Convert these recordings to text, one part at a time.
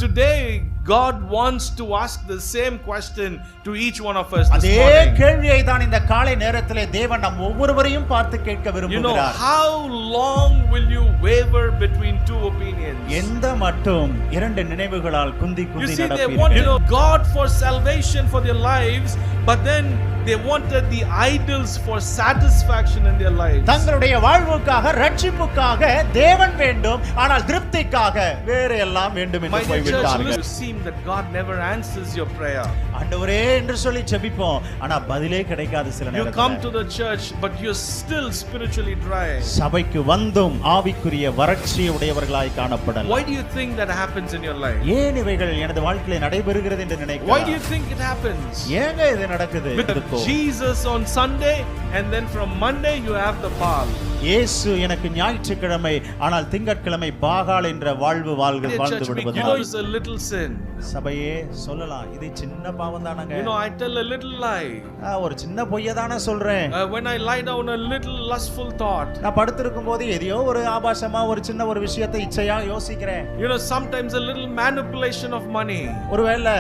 today God wants to ask the same question to each one of us this அதே morning. கேள்வியை தான் இந்த காலை நேரத்திலே தேவன் நம் ஒவ்வொருவரையும் பார்த்து கேட்க You know, விரும்புகிறார். how long will you waver between two opinions? எந்த மட்டும் இரண்டு நினைவுகளால் குந்தி You Kunti see, they wanted நடப்பீர்கள். God for salvation for their lives, but then they wanted the idols for satisfaction in their lives. தங்களுடைய வாழ்வுக்காக ரட்சிப்புக்காக தேவன் வேண்டும், ஆனால் திருப்திக்காக வேறு எல்லாம் வேண்டும் My என்று dear church, போய்விட்டார்கள். it seems that God never answers your prayer. ஆண்டவரே என்று சொல்லி ஜெபிப்போம், ஆனா பதிலே கிடைக்காது சில You come நேரத்துல. to the church, but you're still spiritually dry. சபைக்கு வந்தும் ஆவிக்குரிய வறட்சி உடையவர்களாய் காணப்படலாம். Why do you think that happens in your life? ஏன் இவைகள் எனது வாழ்க்கையிலே நடைபெறுகிறது என்று Why do நினைக்கிறேன். you think it happens? ஏங்க இது நடக்குது? With Jesus on Sunday, and then from Monday you have the Baal. இயேசு எனக்கு ஞாயிற்றுக்கிழமை, ஆனால் திங்கட்கிழமை பாகால் என்ற வாழ்வு வாழ்ந்து Church, we know விடுவதால் it's a little sin. சபையே சொல்லலாம், இது சின்ன பாவம் தானங்க. You know, I tell a little lie. ஒரு சின்ன பொய்ய தானே சொல்றேன். When I lie down a little lustful thought. நான் படுத்திருக்கும் போது எதையோ ஒரு ஆபாசமா ஒரு சின்ன ஒரு விஷயத்தை இச்சையா யோசிக்கிறேன். You know, sometimes a little manipulation of money. ஒருவேளை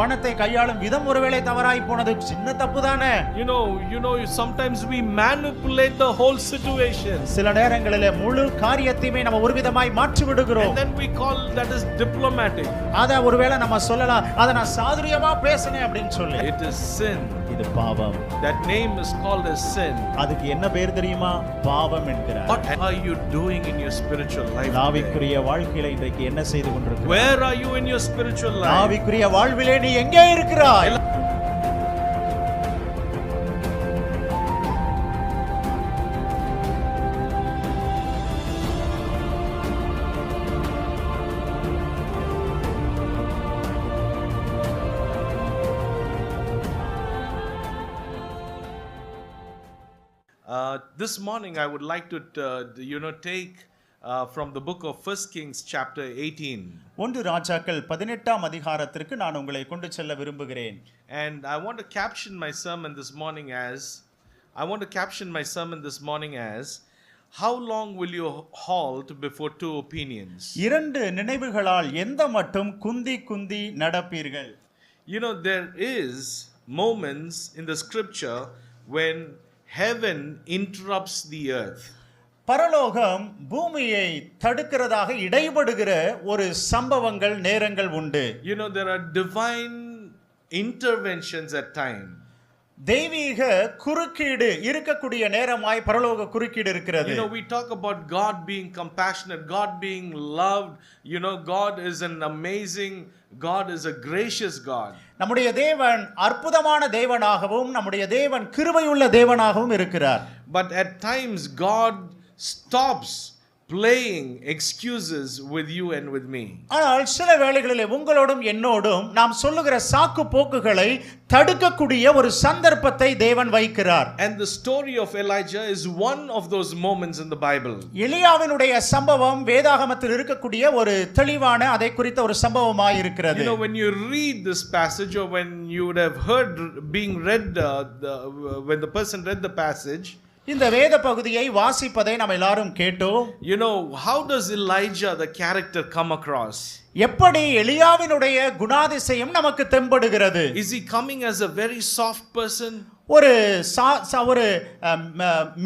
பணத்தை கையாளும் விதம் ஒருவேளை தவறாய் போனது சின்ன தப்பு தானே. You know, sometimes we manipulate the whole situation. சில நேரங்களிலே முழு காரியத்தையுமே நம்ம ஒரு விதமாய் மாற்றி விடுகிறோம். And then we call that as diplomatic. அத ஒருவேளை நம்ம சொல்லலாம், அத நான் சாதுரியமா பேசினேன் அப்படினு சொல்லி. It is sin. இது பாவம். That name is called as sin. அதுக்கு என்ன பேர் தெரியுமா? பாவம் என்கிறார். What are you doing in your spiritual life? ஆவிக்குரிய வாழ்க்கையில இன்றைக்கு என்ன செய்து கொண்டிருக்கிறாய்? Where are you in your spiritual life? ஆவிக்குரிய வாழ்விலே நீ எங்கே இருக்கிறாய்? This morning I would like to take from the book of 1 Kings chapter 18. ஒன்று ராஜாக்கள் 18ஆம் அதிகாரத்திற்கு நான் உங்களை கொண்டு செல்ல விரும்புகிறேன். And I want to caption my sermon this morning as how long will you halt before two opinions? இரண்டு நினைவுகளால் எந்த மட்டும் குந்தி குந்தி நடப்பீர்கள்? You know, there is moments in the scripture when heaven interrupts the earth. பரலோகம் பூமியை தடுக்கிறதாக இடைபடுகிற ஒரு சம்பவங்கள் நேரங்கள் உண்டு. You know, there are divine interventions at time. தெய்வீக குறுக்கீடு இருக்கக்கூடிய நேரமாய் பரலோக குறுக்கீடு இருக்கிறது. You know, we talk about God being compassionate, God being loved. You know, God is an amazing God, is a gracious God. நம்முடைய தேவன் அற்புதமான தேவனாகவும் நம்முடைய தேவன் கிருபையுள்ள தேவனாகவும் இருக்கிறார். But at times God stops playing excuses with you and with me. ஆனால் சில வேளைகளிலே உங்களோடும் என்னோடும் நாம் சொல்லுகிற சாக்கு போக்குகளை தடுக்கக்கூடிய ஒரு சந்தர்ப்பத்தை தேவன் வைக்கிறார். And the story of Elijah is one of those moments in the Bible. எலியாவினுடைய சம்பவம் வேதாகமத்தில் இருக்கக்கூடிய ஒரு தெளிவான அதை குறித்த ஒரு சம்பவமாய் இருக்கிறது. You know, when you read this passage, or when you would have heard being read when the person read the passage, இந்த வேத பகுதியை வாசிப்பதை நாம் எல்லாரும் கேட்டோம். You know, how does Elijah the character come across? எப்படி எலியாவினுடைய குணாதிசயம் நமக்கு தென்படுகிறது? Is he coming as a very soft person? ஒரு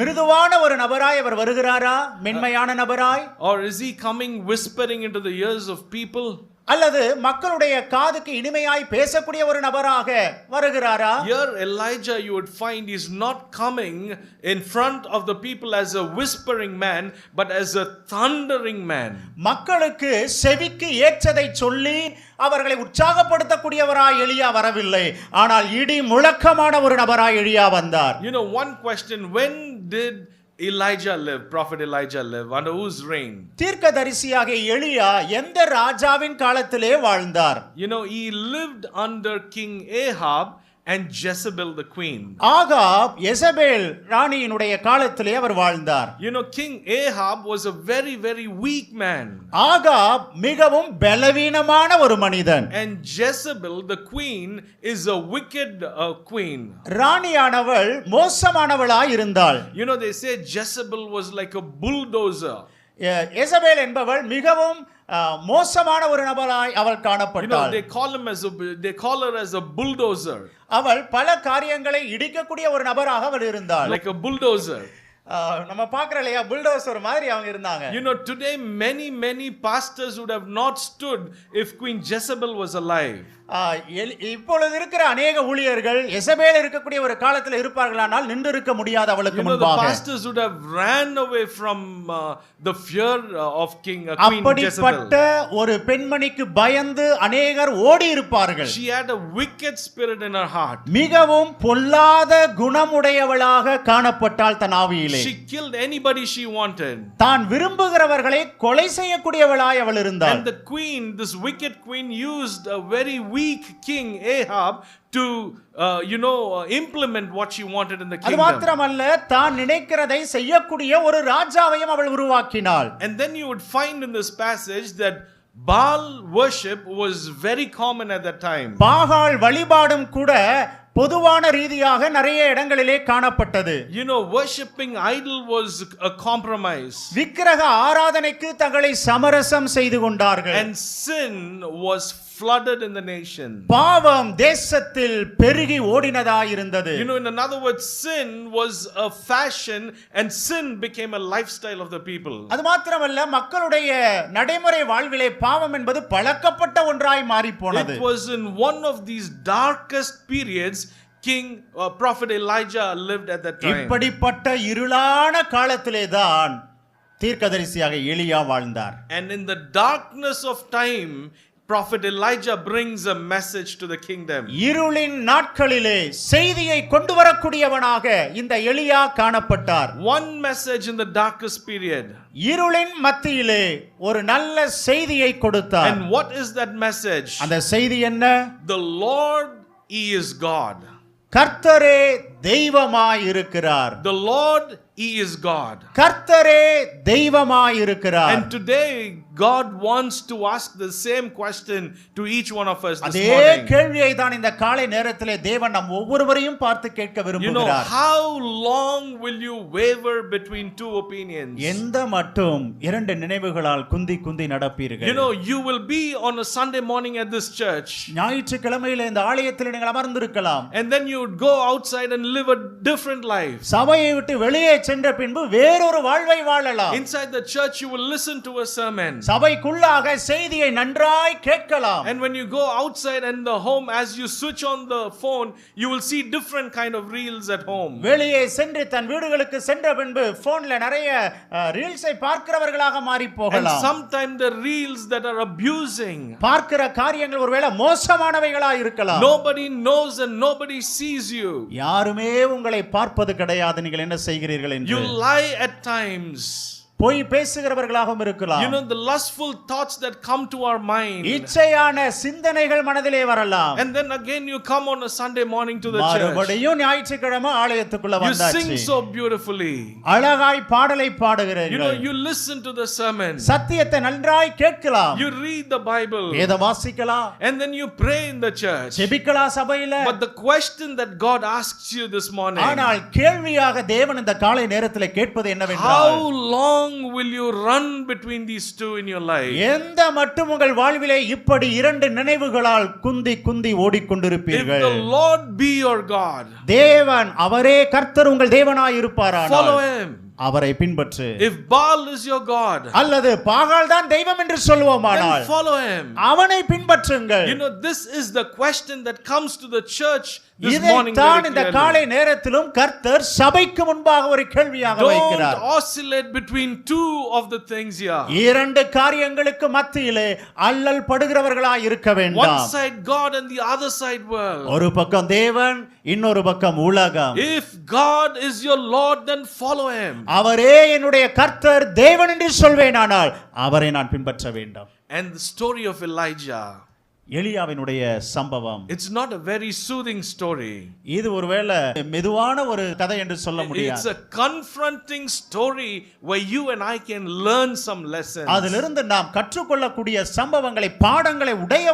மிருதுவான ஒரு நபராய் அவர் வருகிறாரா? மென்மையான நபராய்? Or is he coming whispering into the ears of people? அல்லது மக்களுடைய காதுக்கு இனிமையாய் பேசக்கூடிய ஒரு நபராக வருகிறாரா? Here Elijah, you would find, is not coming in front of the people as a whispering man, but as a thundering man. மக்களுக்கு செவிக்கு ஏற்றதை சொல்லி அவர்களை உற்சாகப்படுத்தக்கூடியவராய் எலியா வரவில்லை, ஆனால் இடி முழக்கமான ஒரு நபராய் எலியா வந்தார். You know, one question, when did Elijah live? Prophet Elijah live under whose reign? தீர்க்கதரிசியாக எலியா எந்த ராஜாவின் காலத்திலே வாழ்ந்தார்? You know, he lived under King Ahab and Jezebel the queen. Ahab Jezebel ராணியினுடைய காலத்திலே அவர் வாழ்ந்தார். You know, King Ahab was a very, very weak man. Ahab மிகவும் பலவீனமான ஒரு மனிதன். And Jezebel the queen is a wicked queen. ராணியானவள் மோசமானவளாய் இருந்தாள். You know, they say Jezebel was like a bulldozer. Jezebel என்பவள் மிகவும் மோசமான ஒரு நபராய் அவள் காணப்பட்டாள். they call her as a bulldozer. அவள் பல காரியங்களை இடிக்கக்கூடிய ஒரு நபராக அவள் இருந்தாள். Like a bulldozer. நம்ம பார்க்கற இல்லையா, புல்டோசர் மாதிரி அவங்க இருந்தாங்க. Today many pastors would have not stood if Queen Jezebel was alive. இப்பொழுது இருக்கிற अनेक ஊழியர்கள் எசபேல் இருக்கக்கூடிய ஒரு காலத்தில் இருப்பார்களானால் நின்று இருக்க முடியாது அவளுக்கு முன்பாக. The pastors would have ran away from the fear of Queen Jezebel. அப்படிப்பட்ட ஒரு பெண்மணிக்கு பயந்து अनेகர் ஓடி இருப்பார்கள். She had a wicked spirit in her heart. மிகவும் பொல்லாத குணமுடையவளாக காணப்பட்டாள் தன் ஆவியிலே. She killed anybody she wanted. தான் விரும்புகிறவர்களை கொலை செய்யக்கூடியவளாய் அவள் இருந்தாள். And the queen, this wicked queen, used a very weak king Ahab to implement what she wanted in the kingdom. அது மாத்திரமல்ல, தான் நினைக்கிறதை செய்யக்கூடிய ஒரு ராஜாவையும் அவள் உருவாக்கினாள். And then you would find in this passage that Baal worship was very common at that time. பாகால் வழிபாடும் கூட பொதுவான ரீதியாக நிறைய இடங்களிலே காணப்பட்டது. Worshipping idol was a compromise. விக்கிரக ஆராதனைக்கு தங்களை சமரசம் செய்து கொண்டார்கள். And sin was flooded in the nation. பாவம் தேசத்தில் பெருகி ஓடினதாய் இருந்தது. In other words, sin was a fashion and sin became a lifestyle of the people. அது மாத்திரமல்ல, மக்களுடைய நடைமுறை வாழ்விலே பாவம் என்பது பழக்கப்பட்ட ஒன்றாய் மாறி போனது. It was in one of these darkest periods Prophet Elijah lived at that time. இப்படிப்பட்ட இருளான காலத்திலே தான் தீர்க்கதரிசியாக எலியா வாழ்ந்தார். And in the darkness of time, Prophet Elijah brings a message to the kingdom. இருளின் நாட்களிலே செய்தியை கொண்டு வரக்கூடியவனாக இந்த எலியா காணப்பட்டார். One message in the darkest period. இருளின் மத்தியிலே ஒரு நல்ல செய்தியை கொடுத்தார். And what is that message? அந்த செய்தி என்ன? The Lord, He is God. கர்த்தரே தெய்வமாய் இருக்கிறார். The Lord, He is God. கர்த்தரே தெய்வமாய் இருக்கிறார். And today God wants to ask the same question to each one of us this அதே morning. கேள்வியை தான் இந்த காலை நேரத்திலே தேவன் நம் ஒவ்வொருவரையும் பார்த்து கேட்க விரும்புகிறார். How long will you waver between two opinions? எந்த மட்டும் இரண்டு நினைவுகளால் குந்தி குந்தி நடப்பீர்கள்? You will be on a Sunday morning at this church. ஞாயிற்றுக்கிழமையிலே இந்த ஆலயத்தில் நீங்கள் அமர்ந்திருக்கலாம். And then you would go outside and live a different life. சபையை விட்டு வெளியே சென்ற பின்பு வேறொரு வாழ்வை வாழலாம். Inside the church you will listen to a sermon. சபைக்குள்ளாக செய்தியை நன்றாய் கேட்கலாம். And when you go outside and the home, as you switch on the phone, you will see different kind of reels at home. வெளியே சென்று தன் வீடுகளுக்கு சென்ற பின்பு போன்ல நிறைய ரீல்ஸை பார்க்கிறவர்களாக மாறி போகலாம். And sometimes the reels that are abusing. பார்க்கிற காரியங்கள் ஒருவேளை மோசமானவைகளா இருக்கலாம். Nobody knows and nobody sees you. யாருமே உங்களை பார்ப்பது கிடையாது, நீங்கள் என்ன செய்கிறீர்கள் என்று. You lie at times. பொய் பேசுகிறவர்களாகவும் இருக்கலாம். The lustful thoughts that come to our mind. இச்சையான சிந்தனைகள் மனதிலே வரலாம். And then again you come on a Sunday morning to the church. மறுபடியும் ஞாயிற்றுக்கிழமை ஆலயத்துக்குள்ள வந்தாச்சு. You sing so beautifully. அழகாய் பாடலை பாடுகிறீர்கள். You listen to the sermon. சத்தியத்தை நன்றாய் கேட்கலாம். You read the Bible. வேத வாசிக்கலாம். And then you pray in the church. ஜெபிக்கலாம் சபையில. But the question that God asks you this morning. ஆனால் கேள்வியாக தேவன் இந்த காலை நேரத்திலே கேட்பது என்னவென்றால், how long will you run between these two in your life? எந்த மட்டும் உங்கள் வாழ்விலே இப்படி இரண்டு நினைவுகளால் குந்தி குந்தி ஓடிக்கொண்டிருப்பீர்கள்? If the Lord be your God, தேவன் அவரே கர்த்தர் உங்கள் தேவனாய் இருப்பாரானால் follow him. அவரை பின்பற்று. If Baal is your God, அல்லது பாகால் தான் தெய்வம் என்று சொல்வோமானால் then follow him. அவனை பின்பற்றுங்கள். This is the question that comes to the church this morning. இதைத்தான் இந்த காலை நேரத்திலும் கர்த்தர் சபைக்கு முன்பாக ஒரு கேள்வியாக வைக்கிறார். Don't oscillate between two of the things here. இரண்டு காரியங்களுக்கு மத்தியிலே அல்லல் படுகிறவர்களாய் இருக்க வேண்டாம். One side God and the other side world. ஒரு பக்கம் தேவன், இன்னொரு பக்கம் உலகம். If God is your Lord, then follow him. அவரே என்னுடைய கர்த்தர் தேவன் என்று சொல்வேனானால் அவரை நான் பின்பற்ற வேண்டும். And the story of Elijah. எலியாவினுடைய சம்பவம். It's not a very soothing story. இது ஒருவேளை மெதுவான ஒரு கதை என்று சொல்ல முடியாது. It's a confronting story where you and I can learn some lessons. அதிலிருந்து நாம் கற்றுக்கொள்ளக்கூடிய சம்பவங்களை பாடங்களை உடைய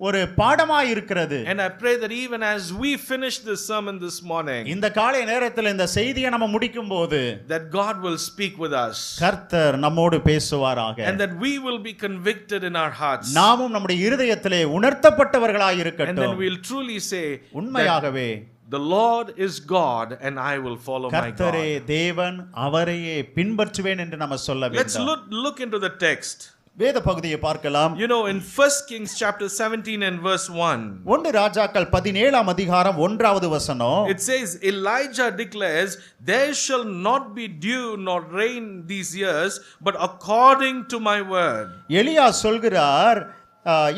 ஒரு பாடமாய் இருக்கிறது. And I pray that even as we finish this sermon this morning, இந்த காலை நேரத்தில் இந்த செய்தியை நம்ம முடிக்கும்போது that God will speak with us. கர்த்தர் நம்மோடு பேசுவாராக. And that we will be convicted in our hearts. நாமும் நம்முடைய இருதயத்திலே உணர்த்தப்பட்டவர்களாய் இருக்கட்டும். And then we'll truly say, உண்மையாகவே the Lord is God and I will follow my God. கர்த்தரே தேவன், அவரையே பின்பற்றுவேன் என்று நம்ம சொல்ல வேண்டும். Let's look into the text. வேத பகுதியை பார்க்கலாம். You know, in 1 Kings chapter 17 and verse 1, 1 ராஜாக்கள் 17ஆம் அதிகாரம் 1வது வசனம், it says, Elijah declares, there shall not be dew nor rain these years, but according to my word. எலியா சொல்கிறார்,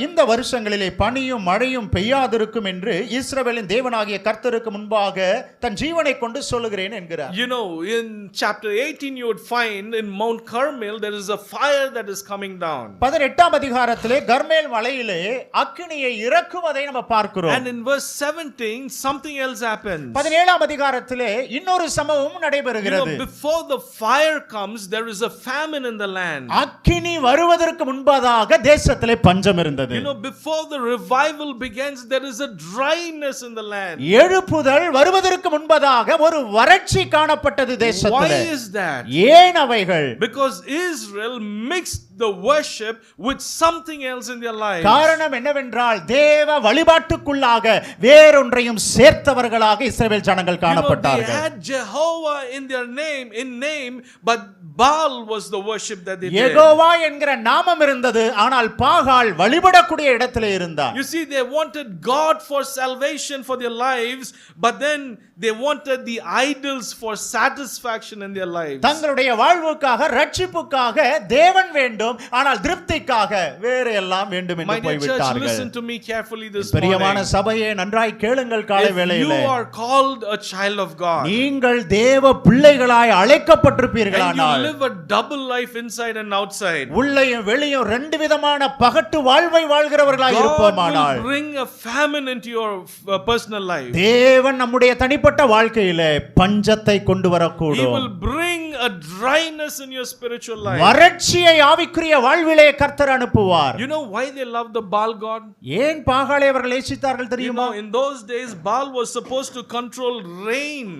இந்த வருஷங்களிலே பனியும் மழையும் பெய்யாதிருக்கும் என்று இஸ்ரவேலின் தேவனாகிய கர்த்தருக்கு முன்பாக தன் ஜீவனை கொண்டு சொல்லுகிறேன் என்கிறார். You know, in chapter 18 you would find in Mount Carmel there is a fire that is coming down. 18ஆம் அதிகாரத்திலே கர்மேல் மலையிலே அக்கினியை இறக்குவதை நம்ம பார்க்கிறோம். And in verse 17 something else happens. 17ஆம் அதிகாரத்திலே இன்னொரு சம்பவம் நடைபெறுகிறது. You know, before the fire comes there is a famine in the land. அக்கினி வருவதற்கு முன்பதாக தேசத்திலே பஞ்சம் இருந்தது. You know, before the revival begins there is a dryness in the land. எழுப்புதல் வருவதற்கு முன்பதாக ஒரு வறட்சி காணப்பட்டது தேசத்திலே. Why is that? ஏன் அவைகள்? Because Israel mixed the worship with something else in their lives. காரணம் என்னவென்றால் தேவ வழிபாட்டுக்குள்ளாக வேறொன்றையும் சேர்த்தவர்களாக இஸ்ரவேல் ஜனங்கள் காணப்பட்டார்கள். They had Jehovah in their name, but Baal was the worship that they did. Jehovah என்கிற நாமம் இருந்தது, ஆனால் பாகால் வழிபடக்கூடிய இடத்திலே இருந்தார். You see, they wanted God for salvation for their lives, but then they wanted the idols for satisfaction in their lives. தங்களுடைய வாழ்வுக்காக ரட்சிப்புக்காக தேவன் வேண்டும், ஆனால் திருப்திக்காக வேற எல்லாம் வேண்டும் என்று போய்விட்டார்கள். My dear church, listen to me carefully this morning. பிரியமான சபையே, நன்றாய் கேளுங்கள் காலை வேளையிலே. If you are called a child of God, நீங்கள் தேவ பிள்ளைகளாய் அழைக்கப்பட்டிருப்பீர்களானால், and you live a double life inside and outside, உள்ளேயும் வெளியும் ரெண்டு விதமான பகட்டு வாழ்வை வாழ்கிறவர்களாய் இருப்போமானால், God will bring a famine into your personal life. தேவன் நம்முடைய தனிப்பட்ட வாழ்க்கையிலே பஞ்சத்தை கொண்டு வரக்கூடும். He will bring a dryness in your spiritual life. வறட்சியை ஆவிக்குரிய வாழ்விலே கர்த்தர் அனுப்புவார். You know why they love the Baal god? ஏன் பாகாலை அவர்கள் நேசித்தார்கள் You தெரியுமா? know, in those days Baal was supposed to control rain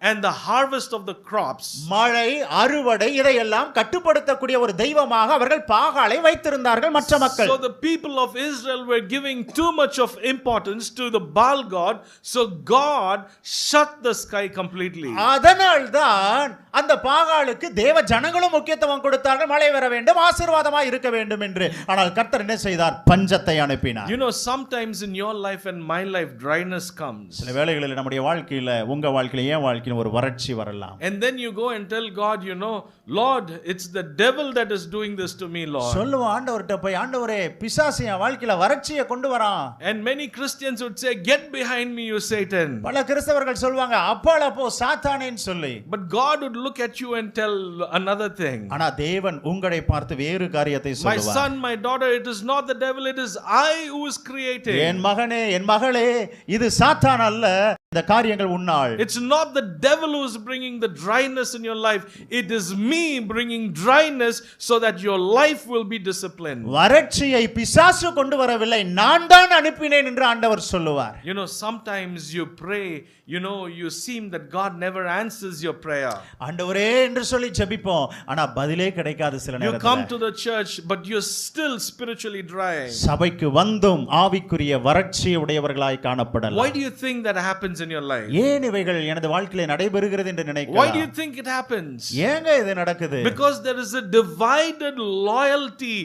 and the harvest of the crops. மழை, அறுவடை இதையெல்லாம் கட்டுப்படுத்தக்கூடிய ஒரு தெய்வமாக அவர்கள் பாகாலை வைத்திருந்தார்கள் மற்ற மக்கள். So the people of Israel were giving too much of importance to the Baal god, so God shut the sky completely. அதனால்தான் அந்த பாகாலுக்கு தேவ ஜனங்களும் முக்கியத்துவம் கொடுத்தார்கள், மழை வர வேண்டும், ஆசீர்வாதமாய் இருக்க வேண்டும் என்று. ஆனால் கர்த்தர் என்ன செய்தார்? பஞ்சத்தை அனுப்பினார். You know, sometimes in your life and my life dryness comes. சில வேளைகளில் நம்முடைய வாழ்க்கையில, உங்க வாழ்க்கையில, ஏன் வாழ்க்கையில ஒரு வறட்சி வரலாம். And then you go and tell God, you know, Lord, it's the devil that is doing this to me, Lord. சொல்லுவோம் ஆண்டவர்ட்ட போய், ஆண்டவரே பிசாசு என் வாழ்க்கையில வறட்சியை கொண்டு வரான். And many Christians would say, get behind me, you Satan. பல கிறிஸ்தவர்கள் சொல்வாங்க, அப்பால போ சாத்தானேன்னு சொல்லி. But God would look at you and tell another thing. ஆனா தேவன் உங்களை பார்த்து வேறு காரியத்தை சொல்லுவார். My son, my daughter, it is not the devil, it is I who is creating. என் மகனே, என் மகளே, இது சாத்தான் அல்ல, இந்த காரியங்கள் உன்னால். It's not the devil who is bringing the dryness in your life, it is me bringing dryness so that your life will be disciplined. வறட்சியை பிசாசு கொண்டு வரவில்லை, நான் தான் அனுப்பினேன் என்று ஆண்டவர் சொல்லுவார். You know, sometimes you pray, you know, you seem that God never answers your prayer. ஆண்டவரே என்று சொல்லி ஜெபிப்போம், ஆனா பதிலே கிடைக்காது சில நேரத்துல. You come to the church but you're still spiritually dry. சபைக்கு வந்தும் ஆவிக்குரிய வறட்சி உடையவர்களாய் காணப்படலாம். Why do you think that happens in your life? ஏன் இவைகள் எனது வாழ்க்கையிலே நடைபெறுகிறது என்று நினைக்கலாம்? Why do you think it happens? ஏங்க இது நடக்குது? Because there is a divided loyalty,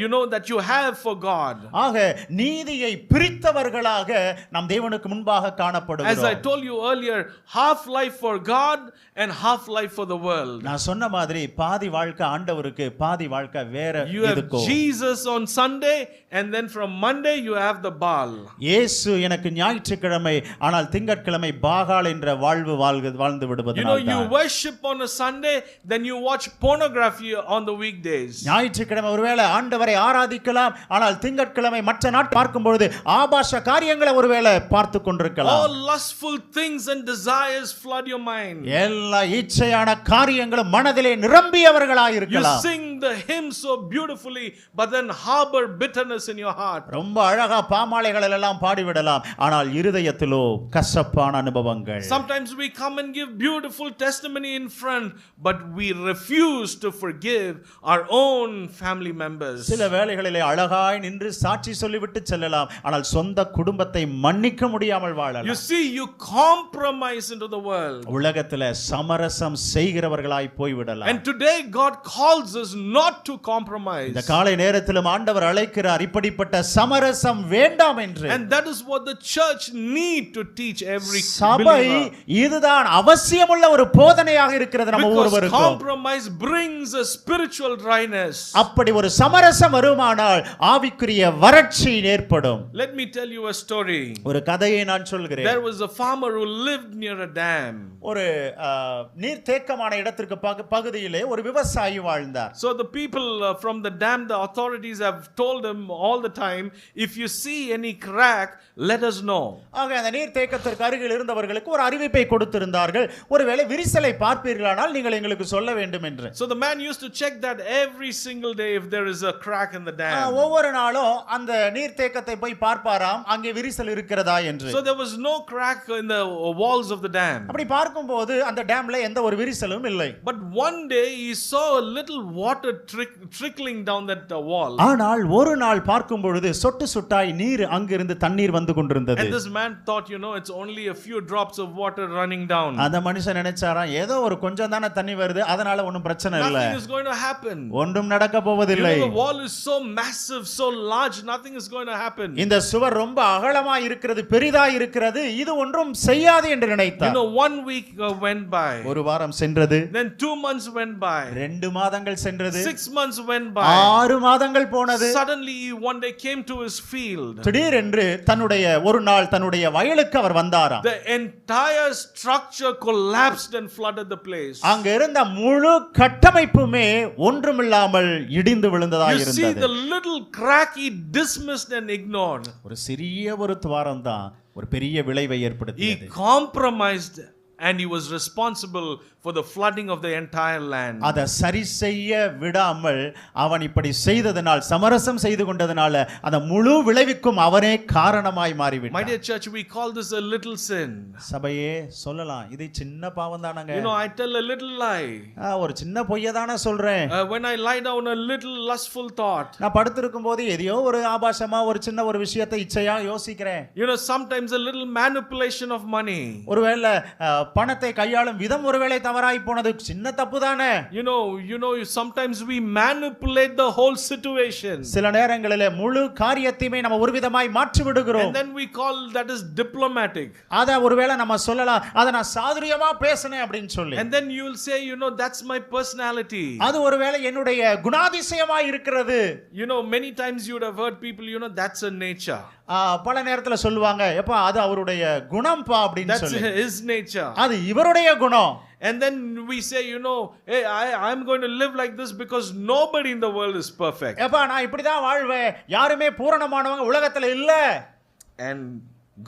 you know, that you have for God. ஆக நீதியை பிரித்தவர்களாக நாம் தேவனுக்கு முன்பாக காணப்படுகிறோம். As I told you earlier, half life for God and half life for the world. நான் சொன்ன மாதிரி பாதி வாழ்க்கை ஆண்டவருக்கு, பாதி வாழ்க்கை வேற எதுக்கோ. You have Jesus on Sunday and then from Monday you have the Baal. இயேசு எனக்கு ஞாயிற்றுக்கிழமை, ஆனால் திங்கட்கிழமை பாகால் என்ற வாழ்வு வாழ்ந்து விடுவதனால. You know, you worship on a Sunday, then you watch pornography on the weekdays. ஞாயிற்றுக்கிழமை ஒருவேளை ஆண்டவரை ஆராதிக்கலாம், ஆனால் திங்கட்கிழமை மற்ற நாட் பார்க்கும் பொழுது ஆபாச காரியங்களை ஒருவேளை பார்த்து கொண்டிருக்கலாம். All lustful things and desires flood your mind. எல்லா இச்சையான காரியங்களும் மனதிலே நிரம்பியவர்களாய் You இருக்கலாம். sing the hymn so beautifully, but then harbor bitterness in your heart. ரொம்ப அழகா பாமாலைகள் எல்லாம் பாடிவிடலாம், ஆனால் இருதயத்திலோ கசப்பான அனுபவங்கள். Sometimes we come and give beautiful testimony in front, but we refuse to forgive our own family members. சில வேளைகளிலே அழகாய் நின்று சாட்சி சொல்லிவிட்டு செல்லலாம், ஆனால் சொந்த குடும்பத்தை மன்னிக்க முடியாமல் You வாழலாம். see, you compromise into the world. உலகத்திலே சமரசம் செய்கிறவர்களாய் போய்விடலாம். And today God calls us not to compromise. இந்த காலை நேரத்திலும் ஆண்டவர் அழைக்கிறார், இப்படிப்பட்ட சமரசம் வேண்டாம் என்று. And that is what the church need to teach every சபை believer. இதுதான் அவசியமுள்ள ஒரு போதனையாக இருக்கிறது நம்ம Because ஒவ்வொருவருக்கும். compromise brings a spiritual dryness. அப்படி ஒரு சமரசம் வருமானால் ஆவிக்குரிய வறட்சி ஏற்படும். Let me tell you a story. ஒரு கதையை நான் சொல்கிறேன். There was a farmer who lived near a dam. ஒரு நீர்த்தேக்கமான இடத்திற்கு பகுதியிலே ஒரு விவசாயி வாழ்ந்தார். So the people from the dam, the authorities have told him all the time, if you see any crack, let us know. ஆக அந்த நீர்த்தேக்கத்திற்கு அருகில் இருந்தவர்களுக்கு ஒரு அறிவிப்பை கொடுத்திருந்தார்கள், ஒருவேளை விரிசலை பார்ப்பீர்களானால் நீங்கள் எங்களுக்கு சொல்ல வேண்டும் என்று. So the man used to check that every single day if there is a crack in the dam. ஒவ்வொரு நாளும் அந்த நீர்த்தேக்கத்தை போய் பார்ப்பாராம், அங்கே விரிசல் இருக்கிறதா என்று. So there was no crack in the walls of the dam. அப்படி பார்க்கும்போது அந்த டேம்ல எந்த ஒரு விரிசலும் இல்லை. But one day he saw a little water trickling down that wall. ஆனால் ஒரு நாள் பார்க்கும் பொழுது சொட்டு சொட்டாய் நீர் அங்கிருந்து தண்ணீர் வந்து கொண்டிருந்தது. And this man thought, it's only a few drops of water running down. அந்த மனுஷன் நினைச்சாராம், ஏதோ ஒரு கொஞ்சம் தான தண்ணி வருது, அதனால ஒண்ணும் பிரச்சனை இல்ல. Nothing is going to happen. ஒன்றும் நடக்க போவதில்லை. The wall is so massive, so large, nothing is going to happen. இந்த சுவர் ரொம்ப அகலமா இருக்கிறது, பெரிதா இருக்கிறது, இது ஒன்றும் செய்யாது என்று நினைத்தார். 1 week went by. ஒரு வாரம் சென்றது. Then 2 months went by. 2 மாதங்கள் சென்றது. 6 months went by. 6 மாதங்கள் போனது. Suddenly he one day came to his field. திடீரென்று ஒரு நாள் தன்னுடைய வயலுக்கு அவர் வந்தாராம். The entire structure collapsed and flooded the place. அங்க இருந்த முழு கட்டமைப்புமே ஒன்றுமில்லாமல் இடிந்து விழுந்ததாக இருந்தது. You see, இருந்தது. the little crack he dismissed and ignored. ஒரு சிறிய ஒரு துவாரம் தான் ஒரு பெரிய விளைவை He ஏற்படுத்தியது. compromised and he was responsible for the flooding of the entire land. அத சரி செய்ய விடாமல் அவன் இப்படி செய்ததனால், சமரசம் செய்து கொண்டதனால அந்த முழு விளைவுக்கும் அவனே காரணமாய் மாறிவிட்டான். My dear church, we call this a little sin. சபையே சொல்லலாம், இது சின்ன பாவம் தானங்க. I tell a little lie. ஒரு சின்ன பொய்ய தானே சொல்றேன். When I lie down a little lustful thought. நான் படுத்திருக்கும் போது எதையோ ஒரு ஆபாசமா ஒரு சின்ன ஒரு விஷயத்தை இச்சையா யோசிக்கிறேன். Sometimes a little manipulation of money. ஒருவேளை பணத்தை கையாளும் விதம் ஒருவேளை தவறாய் போனது, சின்ன தப்பு தானே. Sometimes we manipulate the whole situation. சில நேரங்களிலே முழு காரியத்தையுமே நம்ம ஒரு விதமாய் மாற்றி விடுகிறோம். And then we call that is diplomatic. அத ஒருவேளை நம்ம சொல்லலாம், அத நான் சாதுரியமா பேசனேன் அப்படினு சொல்லி. And then you will say, that's my personality. அது ஒருவேளை என்னுடைய குணாதிசயமா இருக்கிறது. Many times you would have heard people, that's a nature. பல நேரத்துல சொல்லுவாங்க, எப்பா அது அவருடைய குணம்பா அப்படினு சொல்லி. That's his nature. அது இவருடைய குணம். And then we say, hey, I'm going to live like this because nobody in the world is perfect. எப்பா நான் இப்படி தான் வாழ்வேன், யாருமே பூரணமானவங்க உலகத்துல இல்ல. And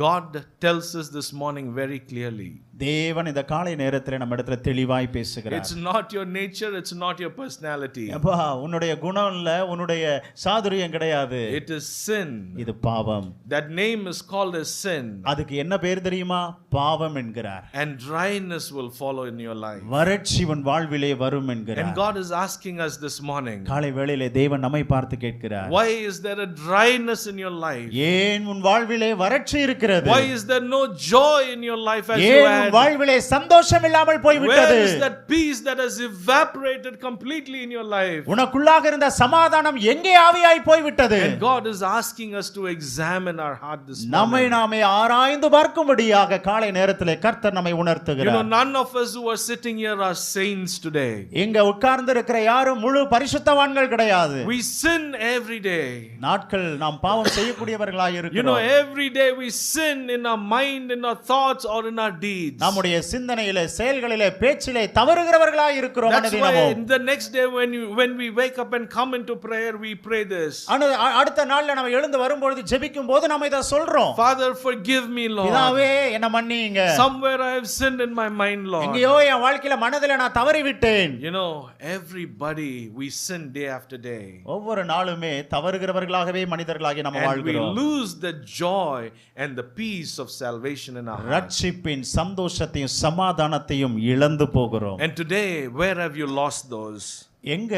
God tells us this morning very clearly. தேவன் இந்த காலை நேரத்திலே நம்ம இடத்துல தெளிவாய் பேசுகிறார். It's not your nature, it's not your personality. அப்பா உன்னுடைய குணம் இல்ல, உன்னுடைய சாதுரியம் கிடையாது. It is sin. இது பாவம். That name is called as sin. அதுக்கு என்ன பேர் தெரியுமா? பாவம் என்கிறார். And dryness will follow in your life. வறட்சி உன் வாழ்விலே வரும் என்கிறார். And God is asking us this morning. காலை வேளையிலே தேவன் நம்மை பார்த்து கேட்கிறார். Why is there a dryness in your life? ஏன் உன் வாழ்விலே வறட்சி இருக்கிறது? Why is there no joy in your life as you had? வாழ்விலே சந்தோஷம் இல்லாமல் போய் விட்டது. Where is that peace that has evaporated completely in your life? உனக்குள்ளாக இருந்த சமாதானம் எங்கே ஆவியாய் போய் விட்டது? And God is asking us to examine our heart this morning. நம்மை நாமே ஆராய்ந்து பார்க்கும்படியாக காலை நேரத்திலே கர்த்தர் நம்மை உணர்த்துகிறார். None of us who are sitting here are saints today. இங்க உட்கார்ந்து இருக்கிற யாரும் முழு பரிசுத்தவான்கள் கிடையாது. We sin every day. நாட்கள் நாம் பாவம் செய்யக்கூடியவர்களாய் இருக்கிறோம். Every day we sin in our mind, in our thoughts or in our deeds. deeds. நம்முடைய சிந்தனையிலே, செயல்களிலே, பேச்சிலே தவறுகிறவர்களாய் இருக்கிறோம். That's why the next day when we wake up and come into prayer, we pray this. அடுத்த நாள்ல நம்ம எழுந்து வரும்பொழுது ஜெபிக்கும் போது நாம இத சொல்றோம். Father, forgive me, Lord. பிதாவே, என்னை மன்னியுங்க. Somewhere I have sinned in my mind, Lord. எங்கேயோ என் வாழ்க்கையில மனதில நான் தவறி விட்டேன். You know, everybody we sin day after day. ஒவ்வொரு நாளுமே தவறுகிறவர்களாகவே மனிதர்களாகி நம்ம வாழ்கிறோம். And we lose the joy and the peace of salvation in our heart. ரட்சிப்பின் சந்தோஷத்தையும் சமாதானத்தையும் இழந்து போகிறோம். And today, where have you lost those? எங்க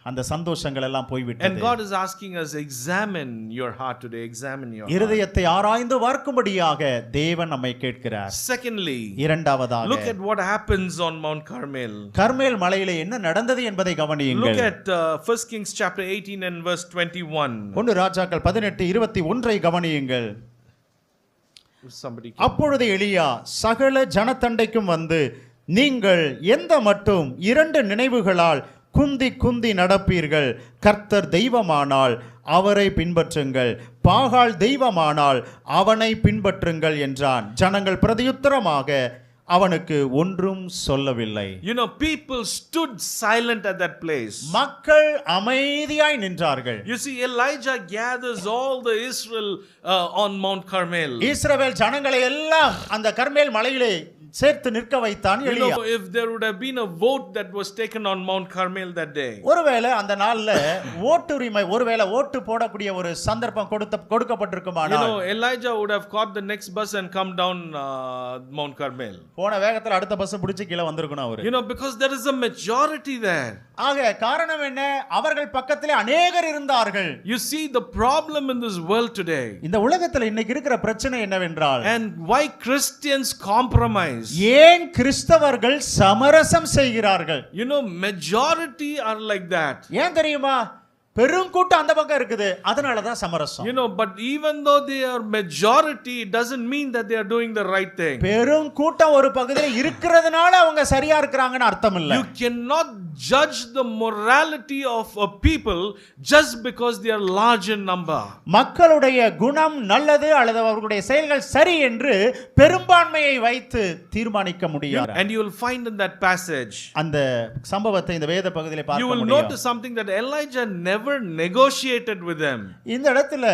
அந்த சந்தோஷங்கள் எல்லாம் போய் விட்டது? And God is asking us, examine your heart today, examine your heart. இருதயத்தை ஆராய்ந்து பார்க்கும்படியாக தேவன் நம்மை கேட்கிறார். Secondly, இரண்டாவதாக, look at what happens on Mount Carmel. கர்மேல் மலையிலே என்ன நடந்தது என்பதை கவனியுங்கள். Look at 1 Kings chapter 18 and verse 21. 1 ராஜாக்கள் 18:21 கவனியுங்கள். Somebody. அப்பொழுது எலியா சகல ஜனத்தண்டைக்கும் வந்து, நீங்கள் எந்த மட்டும் 2 நினைவுகளால் குந்தி குந்தி நடப்பீர்கள்? கர்த்தர் தெய்வமானால் அவரை பின்பற்றுங்கள், பாகால் தெய்வமானால் அவனை பின்பற்றுங்கள் என்றான். ஜனங்கள் பிரதியுத்தரமாக அவனுக்கு ஒன்றும் சொல்லவில்லை. You know, people stood silent at that place. மக்கள் அமைதியாய் நின்றார்கள். You see, Elijah gathers all the Israel on Mount Carmel. இஸ்ரவேல் ஜனங்களை எல்லாம் அந்த கர்மேல் மலையிலே சேர்த்து நிற்க வைத்தான் எலியா. You know, if there would have been a vote that was taken on Mount Carmel that day. ஒருவேளை அந்த நாள்ல ஓட்டுரிமை, ஒருவேளை ஓட்டு போடக்கூடிய ஒரு சந்தர்ப்பம் கொடுக்கப்பட்டிருக்குமானால், you know, Elijah would have caught the next bus and come down Mount Carmel. போன வேகத்துல அடுத்த பஸ் பிடிச்சு கீழ வந்திருக்கணும் அவரு. You know, because there is a majority there. ஆக காரணம் என்ன? அவர்கள் பக்கத்திலே அநேகர் இருந்தார்கள். You see the problem in this world today. இந்த உலகத்துல இன்னைக்கு இருக்கிற பிரச்சனை என்னவென்றால், and why Christians compromise. ஏன் கிறிஸ்தவர்கள் சமரசம் செய்கிறார்கள்? You know, majority are like that. ஏன் தெரியுமா? பெருங்கூட்டம் அந்த பக்கம் இருக்குது, அதனால தான் சமரசம். You know, but even though they are majority, it doesn't mean that they are doing the right thing. பெருங்கூட்டம் ஒரு பகுதியில் இருக்கிறதுனால அவங்க சரியா இருக்கறாங்கன்னு அர்த்தம் இல்ல. You cannot judge the morality of a people just because they are large in number. மக்களுடைய குணம் நல்லது அல்லது அவர்களுடைய செயல்கள் சரி என்று பெரும்பான்மையை வைத்து தீர்மானிக்க முடியாது. And you will find in that passage, அந்த சம்பவத்தை இந்த வேத பகுதியிலே பார்க்க முடியும். You will notice something, that Elijah never negotiated with them. இந்த இடத்துல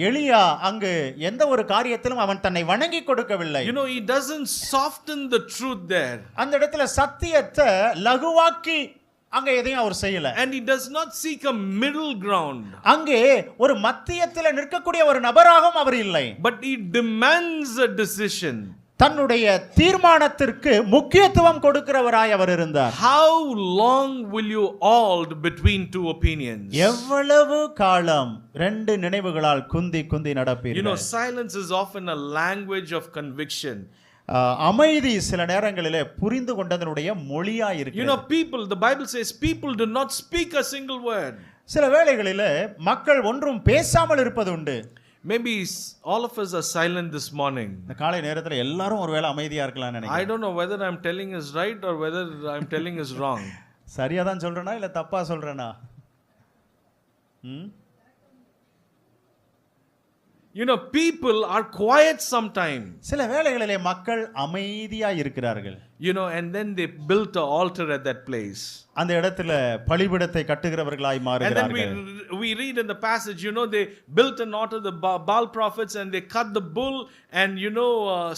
எலியா அங்கு எந்த ஒரு காரியத்திலும் அவன் தன்னை வணங்கி கொடுக்கவில்லை. You know, he doesn't soften the truth there. அந்த இடத்துல சத்தியத்தை லகுவாக்கி அங்க எதையும் அவர் செய்யல. And he does not seek a middle ground. அங்கே ஒரு மத்தியத்தில் நிற்கக்கூடிய ஒரு நபராகவும் அவர் இல்லை. But he demands a decision. தன்னுடைய தீர்மானத்திற்கு முக்கியத்துவம் கொடுக்கிறவராய் அவர் இருந்தார். How long will you hold between two opinions? எவ்வளவு காலம் 2 நினைவுகளால் குந்தி குந்தி நடப்பீர்கள்? You know, silence is often a language of conviction. அமைதி சில நேரங்களிலே புரிந்து கொண்டதனுடைய மொழியா இருக்கு. You know, people, the Bible says people do not speak a single word. சில வேளைகளிலே மக்கள் ஒன்றும் பேசாமல் இருப்பது உண்டு. Maybe all of us are silent this morning. இந்த காலை நேரத்துல எல்லாரும் ஒருவேளை அமைதியா இருக்கலாம்னு நினைக்கிறேன். I don't know whether I'm telling is right or whether I'm telling is wrong. சரியா தான் சொல்றேனா இல்ல தப்பா சொல்றேனா? You know, people are quiet sometimes. சில வேளைகளிலே மக்கள் அமைதியா இருக்கிறார்கள். You know, and then they built an altar at that place. அந்த இடத்துல பலிபீடத்தை கட்டுகிறவர்களாய் மாறுகிறார்கள். And then we read in the passage, you know, they built an altar, the Baal prophets, and they cut the bull and, you know,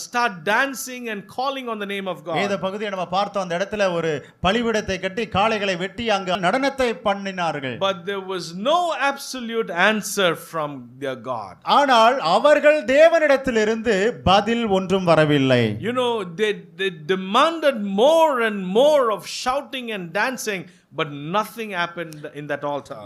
start dancing and calling on the name of God. வேத பகுதியை நம்ம பார்த்தோம். அந்த இடத்துல ஒரு பலிபீடத்தை கட்டி காளைகளை வெட்டி அங்க நடனத்தை பண்ணினார்கள். But there was no absolute answer from their God. ஆனால் அவர்கள் தேவனிடத்திலிருந்து பதில் ஒன்றும் வரவில்லை. You know, they demanded more and more of shouting and dancing, but nothing happened in that altar.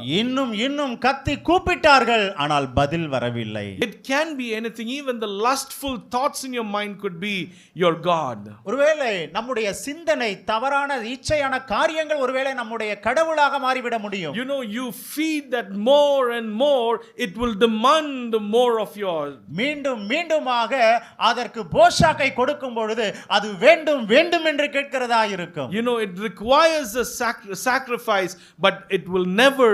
இன்னும் கத்தி கூப்பிட்டார்கள், ஆனால் பதில் வரவில்லை. It can be anything. Even the lustful thoughts in your mind could be your God. ஒருவேளை நம்முடைய சிந்தனை தவறான இச்சையான காரியங்கள் ஒருவேளை நம்முடைய கடவுளாக மாறிவிட முடியும். You know, you feed that more and more, it will demand more of yours. மீண்டுமாக அதற்கு போஷாக்கை கொடுக்கும் பொழுது அது வேண்டும் வேண்டும் என்று கேட்கிறதா இருக்கும். You know, it requires a sacrifice, but it will never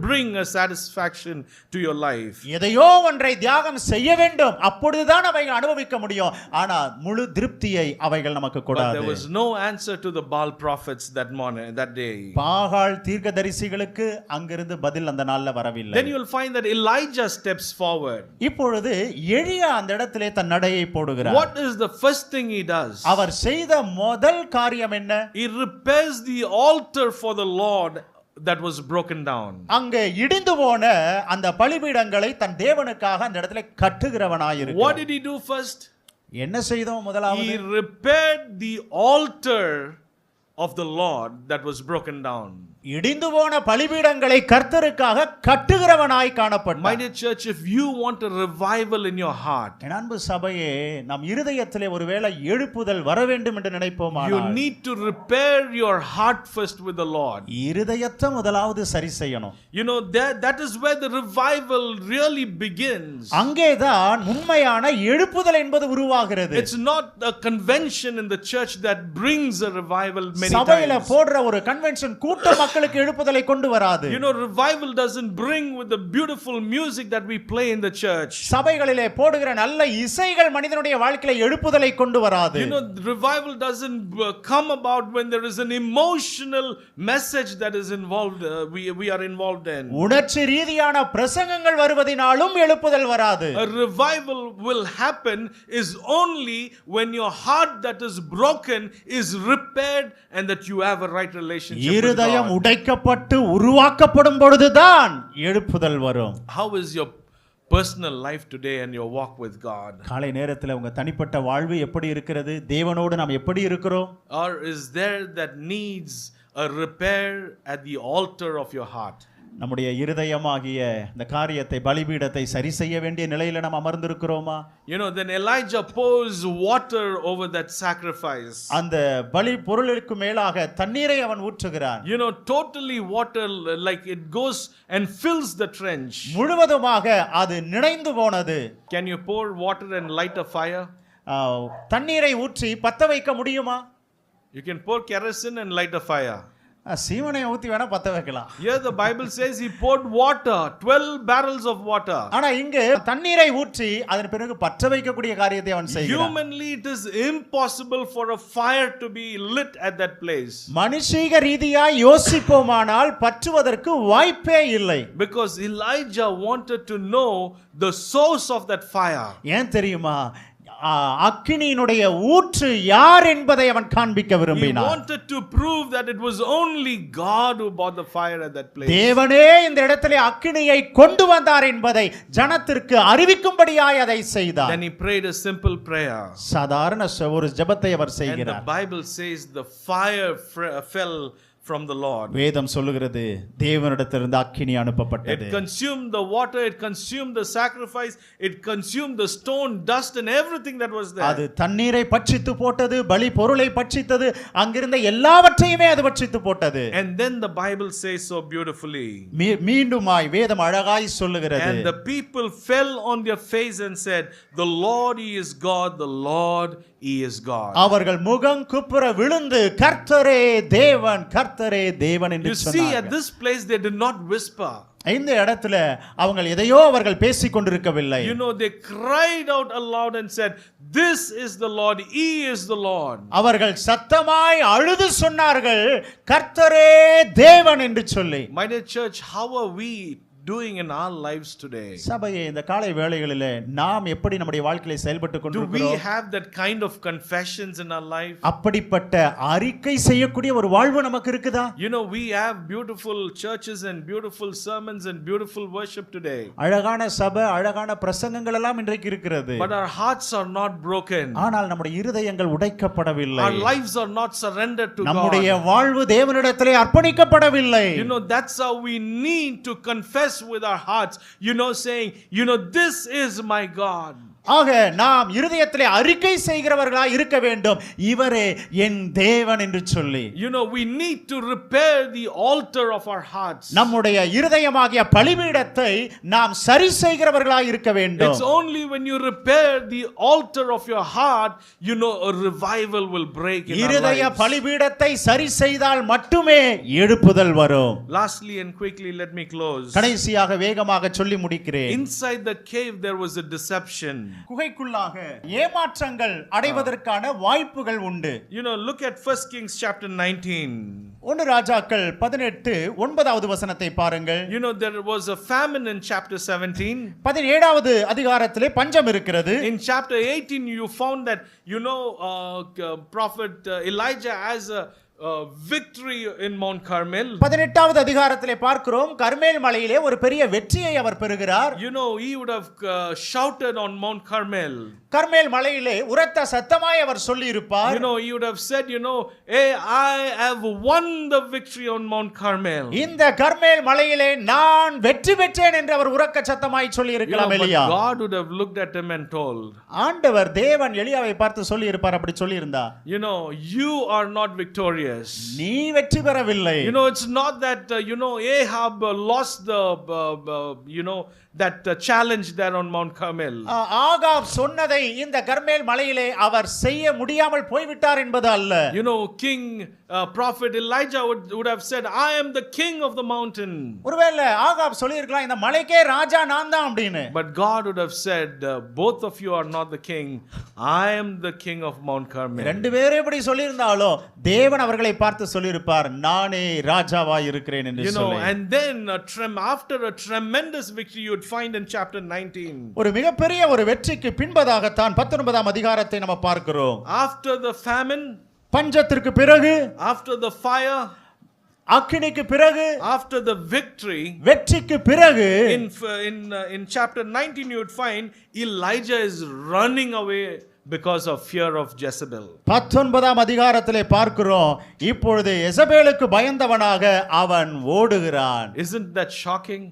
bring a satisfaction to your life. எதையோ ஒன்றை தியாகம் செய்ய வேண்டும், அப்பொழுதுதான் அவைகள் அனுபவிக்க முடியும். ஆனால் முழு திருப்தியை அவைகள் நமக்கு But கூடாது. there was no answer to the Baal prophets that morning, that day. பாகால் தீர்க்கதரிசிகளுக்கு அங்கிருந்து பதில் அந்த நாள்ல வரவில்லை. Then you will find that Elijah steps forward. இப்பொழுது எலியா அந்த இடத்திலே தன் நடையை போடுகிறார். What is the first thing he does? அவர் செய்த முதல் காரியம் என்ன? He repairs the altar for the Lord that was broken down. அங்கே இடிந்து போன அந்த பலிபீடங்களை தன் தேவனுக்காக அந்த இடத்திலே கட்டுகிறவனாய் இருக்கிறார். What did he do first? என்ன செய்தோம் முதலாவது? He repaired the altar of the Lord that was broken down. இடிந்து போன பலிபீடங்களை கர்த்தருக்காக கட்டுகிறவனாய் காணப்பட்டார். My dear church, if you want a revival in your heart, என் அன்பு சபையே, நம் இருதயத்திலே ஒருவேளை எழுப்புதல் வர வேண்டும் என்று நினைப்போமானால் you need to repair your heart first with the Lord. இருதயத்தை முதலாவது சரி செய்யணும். You know, that is where the revival really begins. அங்கேதான் உண்மையான எழுப்புதல் என்பது உருவாகிறது. It's not a convention in the church that brings a revival many சபையில times. போடுற ஒரு கன்வென்ஷன் கூட்டம் மக்களுக்கு எழுப்புதலை கொண்டு வராது. You know, revival doesn't bring with the beautiful music that we play in the church. சபைகளிலே போடுகிற நல்ல இசைகள் மனிதனுடைய வாழ்க்கையில எழுப்புதலை கொண்டு வராது. You know, revival doesn't come about when there is an emotional message that is involved, we are involved in. உணர்ச்சி ரீதியான பிரசங்கங்கள் வருவதினாலும் எழுப்புதல் வராது. A revival will happen is only when your heart that is broken is repaired and that you have a right relationship with இருதயம் God. உடைக்கப்பட்டு உருவாக்கப்படும் பொழுதுதான் எழுப்புதல் வரும். How is your personal life today and your walk with God? காலை நேரத்தில் உங்க தனிப்பட்ட வாழ்வு எப்படி இருக்கிறது? தேவனோடு நாம் எப்படி இருக்கிறோம்? Or is there that needs a repair at the altar of your heart? நம்முடைய இருதயமாகிய இந்த காரியத்தை பலிபீடத்தை சரி செய்ய வேண்டிய நிலையில நாம் அமர்ந்திருக்கிறோமா? You know, then Elijah pours water over that sacrifice. அந்த பலி பொருளுக்கு மேலாக தண்ணீரை அவன் ஊற்றுகிறான். You know, totally water, like it goes and fills the trench. முழுவதுமாக அது நிறைந்து போனது. Can you pour water and light a fire? தண்ணீரை ஊற்றி பத்த வைக்க முடியுமா? You can pour kerosene and light a fire. சீவனை ஊத்தி வேணா பத்த வைக்கலாம். Here the Bible says he poured water, 12 barrels of water. ஆனா இங்கு தண்ணீரை ஊற்றி அதன் பிறகு பற்ற வைக்கக்கூடிய காரியத்தை அவன் செய்கிறான். Humanly it is impossible for a fire to be lit at that place. மனுஷீக ரீதியாய் யோசிப்போமானால் பற்றுவதற்கு வாய்ப்பே இல்லை. Because Elijah wanted to know the source of that fire. ஏன் தெரியுமா? அக்கினியினுடைய ஊற்று யார் என்பதை அவன் காண்பிக்க He விரும்பினான். wanted to prove that it was only God who brought the fire at that place. தேவனே இந்த இடத்திலே அக்கினியை கொண்டு வந்தார் என்பதை ஜனத்திற்கு அறிவிக்கும்படியாய் அதை செய்தார். Then he prayed a simple prayer. சாதாரண ஒரு ஜெபத்தை அவர் And the செய்கிறார். Bible says the fire fell from the Lord. வேதம் சொல்லுகிறது தேவனிடத்திலிருந்து அக்கினி அனுப்பப்பட்டது. It consumed the water, it consumed the sacrifice, it consumed the stone, dust and everything that was there. அது தண்ணீரை பட்சித்து போட்டது, பலி பொருளை பட்சித்தது, அங்கிருந்த எல்லாவற்றையுமே அது பட்சித்து போட்டது. And then the Bible says so beautifully. மீண்டுமாய் வேதம் அழகாய் சொல்லுகிறது. And the people fell on their face and said, "The Lord he is God, the Lord he is God." அவர்கள் முகம் குப்புற விழுந்து கர்த்தரே தேவன், கர்த்தரே தேவன் என்று You see, சொன்னார்கள். at this place they did not whisper. இந்த இடத்துல அவங்க எதையோ அவர்கள் பேசிக் கொண்டிருக்கவில்லை. You know, they cried out aloud and said, "This is the Lord, he is the Lord." அவர்கள் சத்தமாய் அழுது சொன்னார்கள், கர்த்தரே தேவன் என்று சொல்லி. My dear church, how are we doing in our lives today? சபையே, இந்த காலை வேளைகளிலே நாம் எப்படி நம்முடைய வாழ்க்கையை செயல்பட்டு Do we கொண்டிருக்கிறோம்? have that kind of confessions in our life? அப்படிப்பட்ட அறிக்கை செய்யக்கூடிய ஒரு வாழ்வு நமக்கு இருக்குதா? You know, we have beautiful churches and beautiful sermons and beautiful worship today. அழகான சபை, அழகான பிரசங்கங்கள் எல்லாம் இன்றைக்கு இருக்கிறது. But our hearts are not broken. ஆனால் நம்முடைய இருதயங்கள் உடைக்கப்படவில்லை. Our lives are not surrendered to நம்முடைய God. வாழ்வு தேவனிடத்திலே அர்ப்பணிக்கப்படவில்லை. You know, that's how we need to confess with our hearts. You know, saying, you know, this is my God. ஆக நாம் இருதயத்திலே அறிக்கை செய்கிறவர்களாய் இருக்க வேண்டும், இவரே என் தேவன் என்று சொல்லி. You know, we need to repair the altar of our hearts. நம்முடைய இருதயமாகிய பலிபீடத்தை நாம் சரி செய்கிறவர்களாய் இருக்க வேண்டும். It's only when you repair the altar of your heart, you know, a revival will break in our இருதய lives. பலிபீடத்தை சரி செய்தால் மட்டுமே எழுப்புதல் வரும். Lastly and quickly, let me close. கடைசியாக வேகமாக சொல்லி முடிக்கிறேன். Inside the cave there was a deception. குகைக்குள்ளாக ஏமாற்றங்கள் அடைவதற்கான வாய்ப்புகள் உண்டு. You know, look at 1 Kings chapter 19. 1 ராஜாக்கள் 18:9வது வசனத்தை பாருங்கள். You know, there was a famine in chapter 17. 17வது அதிகாரத்திலே பஞ்சம் இருக்கிறது. In chapter 18 you found that, you know, prophet Elijah has a victory in Mount Carmel. 18வது அதிகாரத்திலே பார்க்கிறோம், கர்மேல் மலையிலே ஒரு பெரிய வெற்றியை அவர் பெறுகிறார். You know, he would have shouted on Mount Carmel. கர்மேல் மலையிலே உரத்த சத்தமாய் அவர் சொல்லி இருப்பார். You know, he would have said, you know, hey, I have won the victory on Mount Carmel. இந்த கர்மேல் மலையிலே நான் வெற்றி பெற்றேன் என்று அவர் உரக்க சத்தமாய் சொல்லி இருக்கலாம். எலியா, God would have looked at him and told, ஆண்டவர் தேவன் எலியாவை பார்த்து சொல்லி இருப்பார். அப்படி சொல்லி இருந்தா, you know, you are not victorious. நீ வெற்றி பெறவில்லை. You know, it's not that you know, Ahab lost the you know, that challenge there on Mount Carmel. Ahab சொன்னதை இந்த கர்மேல் மலையிலே அவர் செய்ய முடியாமல் போய்விட்டார் என்பது அல்ல. You know, king prophet Elijah would have said, I am the king of the mountain. ஒருவேளை Ahab சொல்லி இருக்கலாம், இந்த மலைக்கே ராஜா நான் தான் அப்படினு. But God would have said, both of you are not the king. I am the king of Mount Carmel. ரெண்டு பேரும் இப்படி சொல்லி இருந்தாலும் தேவன் அவர்களை பார்த்து சொல்லி இருப்பார், நானே ராஜாவாய் இருக்கிறேன் என்று சொல்லி. You know, and then after a tremendous victory you would find in chapter 19. ஒரு மிகப்பெரிய ஒரு வெற்றிக்கு பின்பதாக தான் 19ஆம் அதிகாரத்தை நம்ம பார்க்கிறோம். After the famine, பஞ்சத்திற்கு பிறகு, after the fire, அக்கினிக்கு பிறகு, after the victory, வெற்றிக்கு பிறகு, in chapter 19 you would find Elijah is running away because of fear of Jezebel. 19ஆம் அதிகாரத்திலே பார்க்கிறோம், இப்பொழுது எசபேலுக்கு பயந்தவனாக அவன் ஓடுகிறான். Isn't that shocking?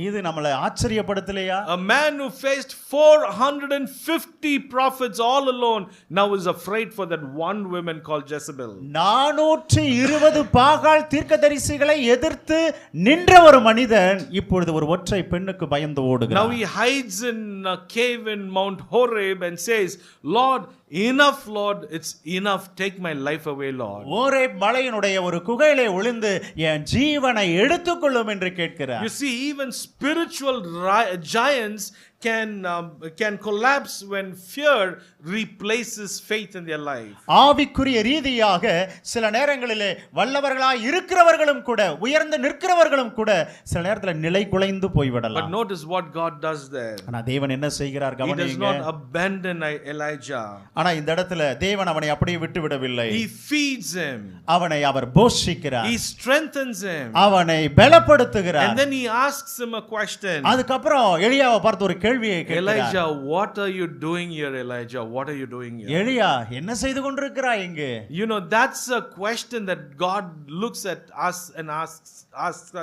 இது நம்மளை ஆச்சரியப்படுத்தலையா? A man who faced 450 prophets all alone now is afraid for that one woman called Jezebel. 420 பாகால் தீர்க்கதரிசிகளை எதிர்த்து நின்ற ஒரு மனிதன் இப்பொழுது ஒரு ஒற்றை பெண்ணுக்கு பயந்து ஓடுகிறான். Now he hides in a cave in Mount Horeb and says, Lord, enough, Lord, it's enough, take my life away, Lord. Horeb மலையினுடைய ஒரு குகையிலே ஒளிந்து என் ஜீவனை எடுத்துக்கொள்ளும் என்று கேட்கிறார். You see, even spiritual giants can collapse when fear replaces faith in their life. ஆவிக்குரிய ரீதியாக சில நேரங்களிலே வல்லவர்களாய் இருக்கிறவர்களும் கூட, உயர்ந்து நிற்கிறவர்களும் கூட சில நேரத்தில் நிலை குலைந்து போய்விடலாம். But notice what God does there. ஆனா தேவன் என்ன செய்கிறார் He does கவனியுங்க. not abandon Elijah. ஆனா இந்த இடத்துல தேவன் அவனை அப்படியே விட்டு விடவில்லை. He feeds him. அவனை அவர் போஷிக்கிறார். He strengthens him. அவனை பலப்படுத்துகிறார். And then he asks him a question. அதுக்கப்புறம் எலியாவை பார்த்து ஒரு கேள்வியை கேட்கிறார். Elijah, what are you doing here, Elijah? What are you doing here? எலியா, என்ன செய்து கொண்டிருக்கிறாய் இங்கு? You know, that's a question that God looks at us and asks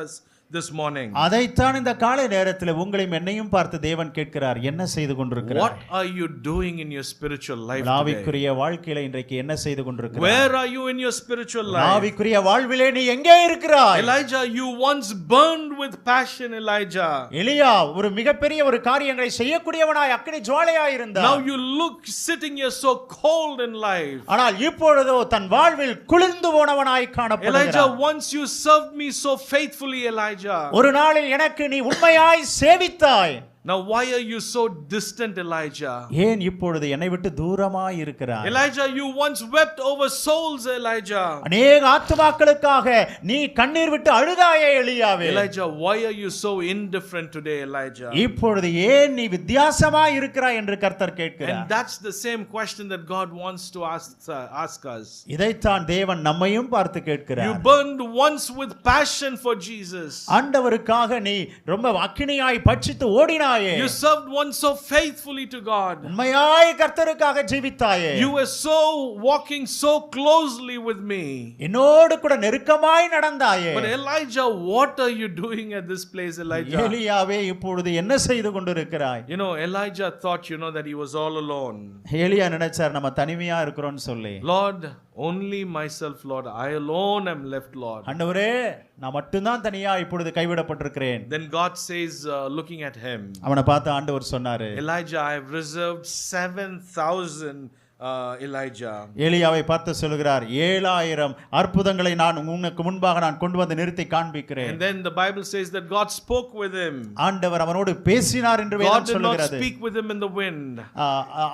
us this morning. அதைத்தான் இந்த காலை நேரத்தில் உங்களையும் என்னையும் பார்த்து தேவன் கேட்கிறார், என்ன செய்து கொண்டிருக்கிறாய்? What are you doing in your spiritual life today? ஆவிக்குரிய வாழ்க்கையில இன்றைக்கு என்ன செய்து கொண்டிருக்கிறாய்? Where are you in your spiritual life? ஆவிக்குரிய வாழ்விலே நீ எங்கே இருக்கிறாய்? Elijah, you once burned with passion, Elijah. எலியா ஒரு மிகப்பெரிய ஒரு காரியங்களை செய்யக்கூடியவனாய் அக்கினி ஜுவாலையாய் இருந்தார். Now you look sitting here so cold in life. ஆனால் இப்பொழுதோ தன் வாழ்வில் குளிர்ந்து போனவனாய் காணப்படுகிறார். Elijah, once you served me so faithfully, Elijah. ஒரு நாளில் எனக்கு நீ உண்மையாய் சேவித்தாய். Now why are you so distant, Elijah? ஏன் இப்பொழுது என்னை விட்டு தூரமாய் இருக்கிறாய்? Elijah, you once wept over souls, Elijah. அநேக ஆத்துமாக்களுக்காக நீ கண்ணீர் விட்டு அழுதாயே எலியாவே. Elijah, why are you so indifferent today, Elijah? இப்பொழுது ஏன் நீ வித்தியாசமாய் இருக்கிறாய் என்று கர்த்தர் கேட்கிறார். And that's the same question that God wants to ask us. இதைத்தான் தேவன் நம்மையும் பார்த்து கேட்கிறார். You burned once with passion for Jesus. ஆண்டவருக்காக நீ ரொம்ப அக்கினியாய் பட்சித்து ஓடினாய் ஜீவித்தாயே, You served one so faithfully to God. உண்மையாய் கர்த்தருக்காக ஜீவித்தாயே, You were so walking so closely with me. என்னோடு கூட நெருக்கமாய் நடந்தாயே. But Elijah, what are you doing at this place, Elijah? எலியாவே இப்பொழுது என்ன செய்து கொண்டிருக்கிறாய்? You know, Elijah thought, that he was all alone. எலியா நினைச்சார் நம்ம தனிமையா இருக்கிறோம்னு சொல்லி. Lord, only myself, Lord. I alone am left, Lord. ஆண்டவரே, நான் மட்டும்தான் தனியா இப்பொழுது கைவிடப்பட்டிருக்கிறேன். Then God says, looking at him, அவனை பார்த்து ஆண்டவர் சொன்னாரு, Elijah, I have reserved 7,000 Elijah. எலியாவை பார்த்து சொல்கிறார், 7000 அற்புதங்களை நான் உனக்கு முன்பாக நான் கொண்டு வந்து நிறுத்தி காண்பிக்கிறேன். And then the Bible says that God spoke with him. ஆண்டவர் அவனோடு பேசினார் என்று வேதம் God did not சொல்கிறது. speak with him in the wind.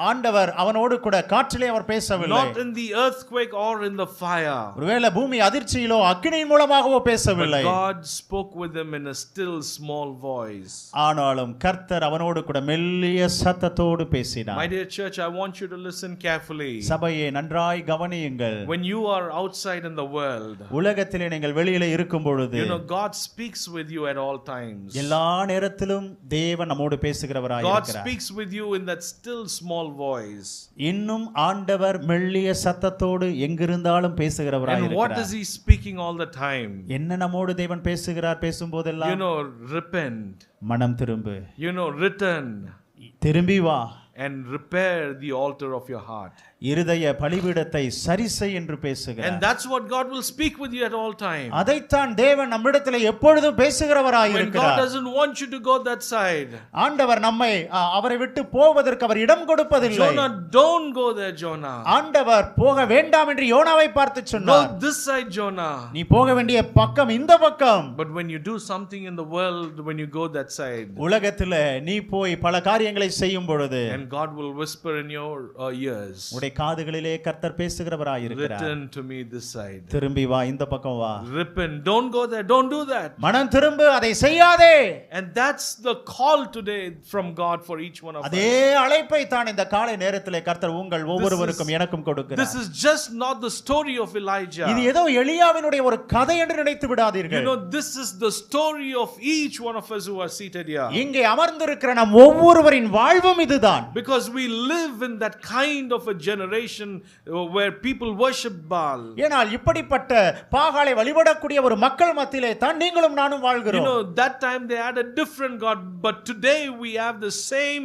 ஆண்டவர் அவனோடு கூட காற்றிலே அவர் பேசவில்லை. Not in the earthquake or in the fire. ஒருவேளை பூமி அதிர்ச்சியிலோ அக்கினியின் மூலமாகவோ பேசவில்லை. But God spoke with him in a still small voice. ஆனாலும் கர்த்தர் அவனோடு கூட மெல்லிய சத்தத்தோடு பேசினார். My dear church, I want you to listen carefully. சபையே நன்றாய் கவனியுங்கள். When you are outside in the world, உலகத்திலே நீங்கள் வெளியிலே இருக்கும் பொழுது, God speaks with you at all times. எல்லா நேரத்திலும் தேவன் நம்மோடு பேசுகிறவராய் God இருக்கிறார். speaks with you in that still small voice. இன்னும் ஆண்டவர் மெல்லிய சத்தத்தோடு எங்கிருந்தாலும் பேசுகிறவராய் And இருக்கிறார். what is he speaking all the time? என்ன நம்மோடு தேவன் பேசுகிறார் பேசும்போதெல்லாம்? Repent. மனம் திரும்பு. Return. திரும்பி வா. And repair the altar of your heart. இருதய பலிபீடத்தை சரிசெய் என்று பேசுகிறார். And that's what God will speak with you at all time. அதைத்தான் தேவன் நம்மிடத்திலே எப்பொழுதும் பேசுகிறவராய் இருக்கிறார். When God doesn't want you to go that side. ஆண்டவர் நம்மை அவரை விட்டு போவதற்கு அவர் இடம் கொடுப்பதில்லை. Jonah, don't go there, Jonah. ஆண்டவர் போக வேண்டாம் என்று யோனாவை பார்த்து சொன்னார். Go this side, Jonah. நீ போக வேண்டிய பக்கம் இந்த பக்கம். But when you do something in the world, when you go that side, உலகத்திலே நீ போய் பல காரியங்களை செய்யும் பொழுது, and God will whisper in your ears, உடைய காதுகளிலே கர்த்தர் பேசுகிறவராய் இருக்கிறார். Return to me this side. திரும்பி வா, இந்த பக்கம் வா. Repent, don't go there, don't do that. மனம் திரும்பு, அதை செய்யாதே. And that's the call today from God for each one of us. அதே அழைப்பை தான் இந்த காலை நேரத்திலே கர்த்தர் உங்கள் ஒவ்வொருவருக்கும் எனக்கும் கொடுக்கிறார். This is just not the story of Elijah. இது ஏதோ எலியாவினுடைய ஒரு கதை என்று நினைத்து விடாதீர்கள். This is the story of each one of us who are seated here. இங்கே அமர்ந்திருக்கிற நம் ஒவ்வொருவரின் வாழ்வும் இதுதான். Because we live in that kind of a generation where people worship Baal. ஏனால் இப்படிப்பட்ட பாகாலை வழிபடக்கூடிய ஒரு மக்கள் மத்தியிலே தான் நீங்களும் நானும் வாழ்கிறோம். That time they had a different god, but today we have the same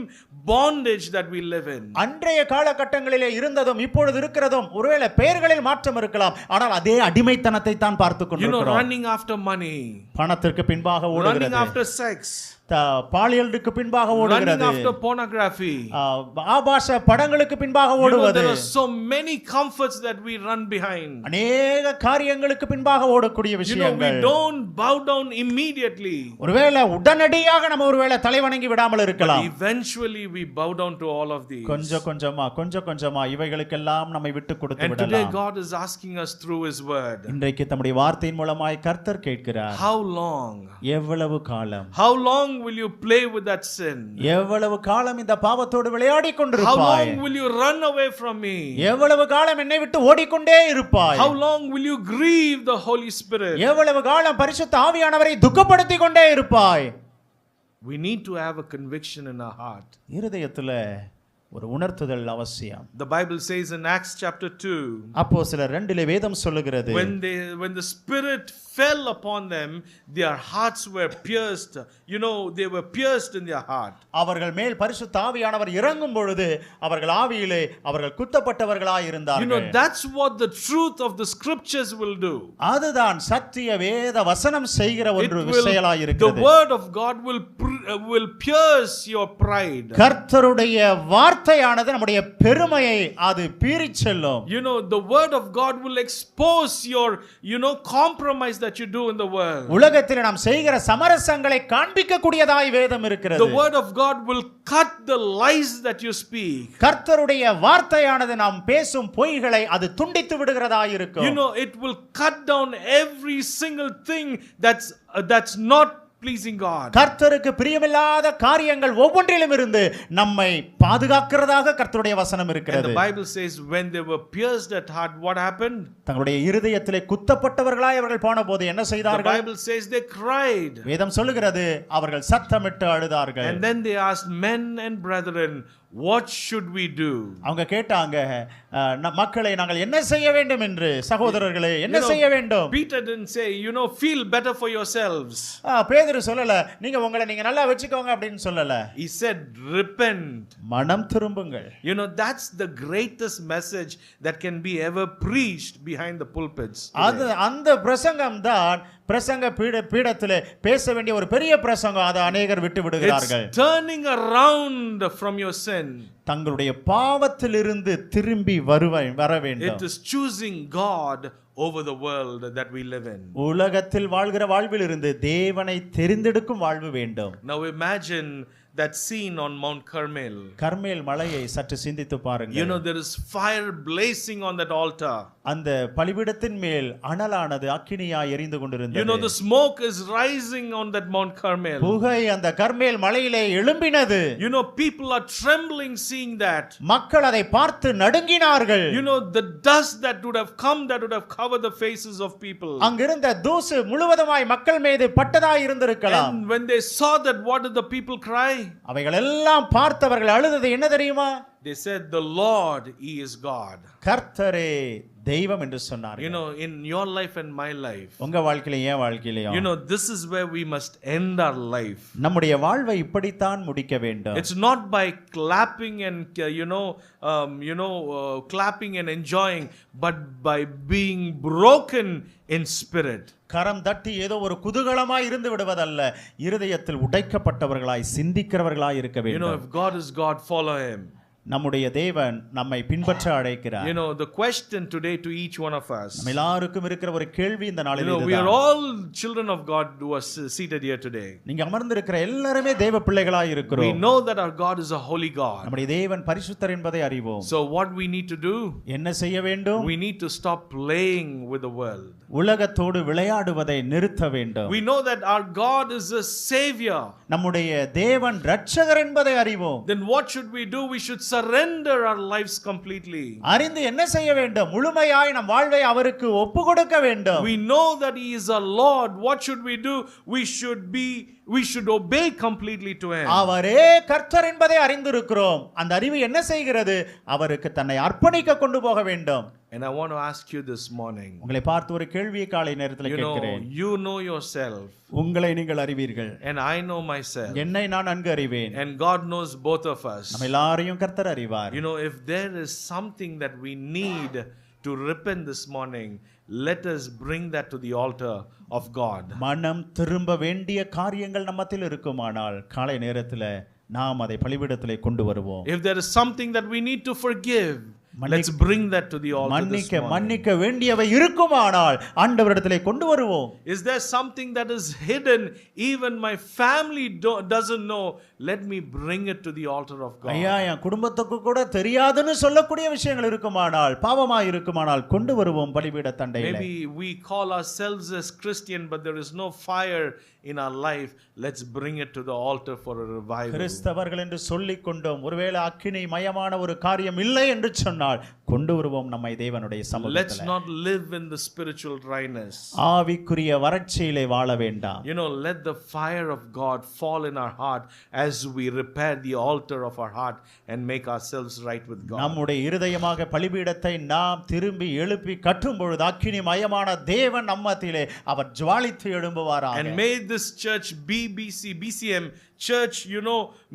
bondage that we live in. அன்றைய காலகட்டங்களிலே இருந்ததும் இப்பொழுது இருக்கிறதும் ஒருவேளை பெயர்களில் மாற்றம் இருக்கலாம், ஆனால் அதே அடிமைத்தனத்தை தான் பார்த்துக் கொண்டிருக்கிறோம். Running after money, பணத்திற்கு பின்பாக ஓடுகிறது, running after sex, பாலியலுக்கு பின்பாக ஓடுகிறது, running after pornography, ஆபாச படங்களுக்கு பின்பாக ஓடுவது. There are so many comforts that we run behind. அநேக காரியங்களுக்கு பின்பாக ஓடக்கூடிய விஷயங்கள். We don't bow down immediately. ஒருவேளை உடனடியாக நம்ம ஒருவேளை தலைவணங்கி விடாமல் இருக்கலாம். Eventually we bow down to all of these. கொஞ்சம் கொஞ்சமா இவைகளுக்கெல்லாம் நம்மை விட்டு கொடுத்து விடலாம். And today God is asking us through his word. இன்றைக்கு தம்முடைய வார்த்தையின் மூலமாய் கர்த்தர் கேட்கிறார். How long? எவ்வளவு காலம்? How long will you play with that sin? எவ்வளவு காலம் இந்த பாவத்தோடு விளையாடி கொண்டிருப்பாய்? How long will you run away from me? எவ்வளவு காலம் என்னை விட்டு ஓடிக்கொண்டே இருப்பாய்? How long will you grieve the Holy Spirit? எவ்வளவு காலம் பரிசுத்த ஆவியானவரை துக்கப்படுத்திக் கொண்டே இருப்பாய்? We need to have a conviction in our heart. இருதயத்திலே ஒரு உணர்த்துதல் அவசியம். The Bible says in Acts chapter 2, அப்போஸ்தலர் 2 வேதம் சொல்லுகிறது, when the Spirit fell upon them, their hearts were pierced. They were pierced in their heart. அவர்கள் மேல் பரிசுத்த ஆவியானவர் இறங்கும் பொழுது அவர்கள் ஆவியிலே அவர்கள் குத்தப்பட்டவர்களாய் இருந்தார்கள். That's what the truth of the scriptures will do. அதுதான் சத்திய வேத வசனம் செய்கிற ஒரு செயலாய் இருக்கிறது. The word of God will pierce your pride. கர்த்தருடைய வார்த்தையானது நம்முடைய பெருமையை அது பீறிச் செல்லும். The word of God will expose your compromise that you do in the world. உலகத்தில் நாம் செய்கிற சமரசங்களை காண்பிக்க கூடியதாய் வேதம் இருக்கிறது. The word of God will cut the lies that you speak. கர்த்தருடைய வார்த்தையானது நாம் பேசும் பொய்களை அது துண்டித்து விடுகிறதாய் இருக்கும். It will cut down every single thing that's not pleasing God. கர்த்தருக்கு பிரியமில்லாத காரியங்கள் ஒவ்வொன்றிலும் இருந்து நம்மை பாதுகாக்கிறதாக கர்த்தருடைய வசனம் And இருக்கிறது. the Bible says when they were pierced at heart, what happened? தங்களுடைய இருதயத்திலே குத்தப்பட்டவர்களாய் அவர்கள் போனபோது என்ன The செய்தார்கள்? Bible says they cried. வேதம் சொல்லுகிறது அவர்கள் சத்தமிட்டு அழுதார்கள். And then they asked, men and brethren, what should we do? அவங்க கேட்டாங்க, மக்களை நாங்கள் என்ன செய்ய வேண்டும் என்று, சகோதரர்களே என்ன செய்ய வேண்டும்? Peter didn't say, feel better for yourselves. பேதுரு சொல்லல, நீங்க நல்லா வெச்சுக்கோங்க அப்படினு சொல்லல. He said, repent. மனம் திரும்புங்கள். That's the greatest message that can be ever preached behind the pulpits. அந்த பிரசங்கம் தான் பிரசங்க பீடத்திலே பேச வேண்டிய ஒரு பெரிய பிரசங்கம். அதை அநேகர் விட்டு விடுகிறார்கள். It's turning around from your sin. தங்களுடைய பாவத்திலிருந்து திரும்பி வர வேண்டும். It is choosing God over the world that we live in. உலகத்தில் வாழ்கிற வாழ்வில் இருந்து தேவனை தெரிந்தெடுக்கும் வாழ்வு வேண்டும். Now imagine that scene on Mount Carmel. கர்மேல் மலையை சற்று சிந்தித்து பாருங்கள். There is fire blazing on that altar. அந்த பலிபீடத்தின் மேல் அனலானது அக்கினியாய் எரிந்து கொண்டிருந்தது. The smoke is rising on that Mount Carmel. புகை அந்த கர்மேல் மலையிலே எழும்பினது. People are trembling seeing that. மக்கள் அதை பார்த்து நடுங்கினார்கள். The dust that would have come, that would have covered the faces of people. அங்கிருந்த தூசு முழுவதுமாய் மக்கள் மீது பட்டதாய் இருந்திருக்கலாம். And when they saw that, what did the people cry? அவைகள் எல்லாம் பார்த்தவர்கள் அழுதது என்ன தெரியுமா? They said, the Lord, He is God. கர்த்தரே தெய்வம் என்று சொன்னார்கள். In your life and my life, உங்க வாழ்க்கையில என் வாழ்க்கையில this is where we must end our life. நம்முடைய வாழ்வை இப்படித்தான் முடிக்க வேண்டும். It's not by clapping and clapping and enjoying, but by being broken in spirit. கரம் தட்டி ஏதோ ஒரு குதூகலமாய் இருந்து விடுவதல்ல, இருதயத்தில் உடைக்கப்பட்டவர்களாய் சிந்திக்கிறவர்களாய் இருக்க வேண்டும். If God is God, follow Him. நம்முடைய தேவன் நம்மை பின்பற்ற அழைக்கிறார். The question today to each one of us, நம்ம எல்லாருக்கும் இருக்கிற ஒரு கேள்வி இந்த நாளில் இதுதான். we are all children of God who are seated here today. நீங்க அமர்ந்திருக்கிற எல்லாரும் தேவ பிள்ளைகளாய் இருக்கிறோம். We know that our God is a holy God. நம்முடைய தேவன் பரிசுத்தர் என்பதை அறிவோம். So what we need to do? என்ன செய்ய வேண்டும்? We need to stop playing with the world. உலகத்தோடு விளையாடுவதை நிறுத்த வேண்டும். We know that our God is a savior. நம்முடைய தேவன் இரட்சகர் என்பதை அறிவோம். Then what should we do? We should surrender our lives completely. அறிந்து என்ன செய்ய வேண்டும்? முழுமையாய் நம் வாழ்வை அவருக்கு ஒப்புக்கொடுக்க வேண்டும். We know that He is our Lord. What should we do? We should obey completely to Him. அவரே கர்த்தர் என்பதை அறிந்திருக்கிறோம். அந்த அறிவு என்ன செய்கிறது? அவருக்கு தன்னை அர்ப்பணிக்க கொண்டு போக வேண்டும். And I want to ask you this morning. உங்களை பார்த்து ஒரு கேள்வியை காலை நேரத்தில் கேட்கிறேன். You know yourself. உங்களை நீங்கள் அறிவீர்கள். And I know myself. என்னை நான் நன்கு அறிவேன். And God knows both of us. நம்ம எல்லாரையும் கர்த்தர் அறிவார். If there is something that we need to repent this morning, let us bring that to the altar of God. மனம் திரும்ப வேண்டிய காரியங்கள் நம்மத்தில் இருக்குமானால் காலை நேரத்தில் நாம் அதை பலிபீடத்திலே கொண்டு வருவோம். If there is something that we need to forgive, let's bring that to the altar this morning. மன்னிக்க வேண்டியவை இருக்குமானால் ஆண்டவரிடத்திலே கொண்டு வருவோம். Is there something that is hidden, even my family doesn't know, let me bring it to the altar of God. ஐயா, என் குடும்பத்துக்கு கூட தெரியாதுன்னு சொல்லக்கூடிய விஷயங்கள் இருக்குமானால், பாவமாய் இருக்குமானால் கொண்டு வருவோம் பலிபீட தண்டையிலே. Maybe we call ourselves as Christian, but there is no fire in our life. Let's bring it to the altar for a revival. கிறிஸ்தவர்கள் என்று சொல்லிக் கொண்டோம், ஒருவேளை அக்கினி மயமான ஒரு காரியம் இல்லை என்று சொன்னால் கொண்டு வருவோம் நம்மை தேவனுடைய சமூகத்திலே. Let's not live in the spiritual dryness. ஆவிக்குரிய வறட்சியிலே வாழ வேண்டாம். Let the fire of God fall in our heart as we repair the altar of our heart and make ourselves right with God. நம்முடைய இருதயமாக பலிபீடத்தை நாம் திரும்பி எழுப்பி கட்டும் பொழுது அக்கினி மயமான தேவன் நம்மத்திலே அவர் ஜுவாலித்து எழும்புவாராக. And may this church BCM church,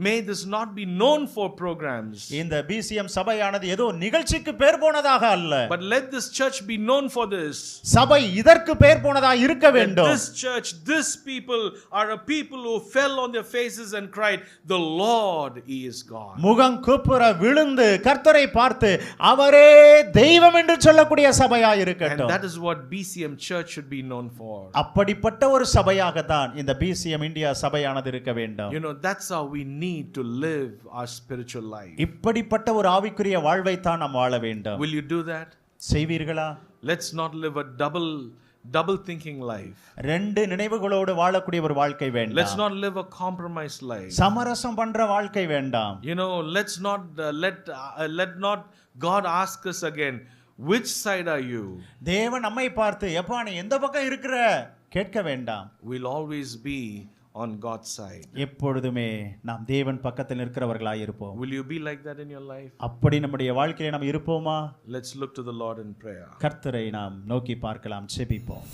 may this not be known for programs. இந்த BCM சபையானது ஏதோ நிகழ்ச்சிக்கு பேர் போனதாக அல்ல. But let this church be known for this. சபை இதற்கு பேர் போனதாக இருக்க வேண்டும். This church, this people are a people who fell on their faces and cried, the Lord, He is God. முகம் குப்புற விழுந்து கர்த்தரை பார்த்து அவரே தெய்வம் என்று சொல்லக்கூடிய சபையாய் இருக்கட்டும். And that is what BCM church should be known for. அப்படிப்பட்ட ஒரு சபையாக தான் இந்த BCM இந்தியா சபையானது இருக்க வேண்டும். That's how we need to live our spiritual life. இப்படிப்பட்ட ஒரு ஆவிக்குரிய வாழ்வை தான் நாம் வாழ வேண்டும். Will you do that? செய்வீர்களா? Let's not live a double double thinking life. ரெண்டு நினைவுகளோடு வாழக்கூடிய ஒரு வாழ்க்கை Let's வேண்டாம். not live a compromised life. சமரசம் பண்ற வாழ்க்கை வேண்டாம். You know, let's not let not God ask us again, which side are you? தேவன் நம்மை பார்த்து எப்பா நீ எந்த பக்கம் இருக்கிற கேட்க வேண்டாம். We'll always be on God's side. எப்பொழுதுமே நாம் தேவன் பக்கத்தில் இருக்கிறவர்களாய் இருப்போம். Will you be like that in your life? அப்படி நம்முடைய வாழ்க்கையில நாம் இருப்போமா? Let's look to the Lord in prayer. கர்த்தரை நாம் நோக்கி பார்க்கலாம், ஜெபிப்போம்.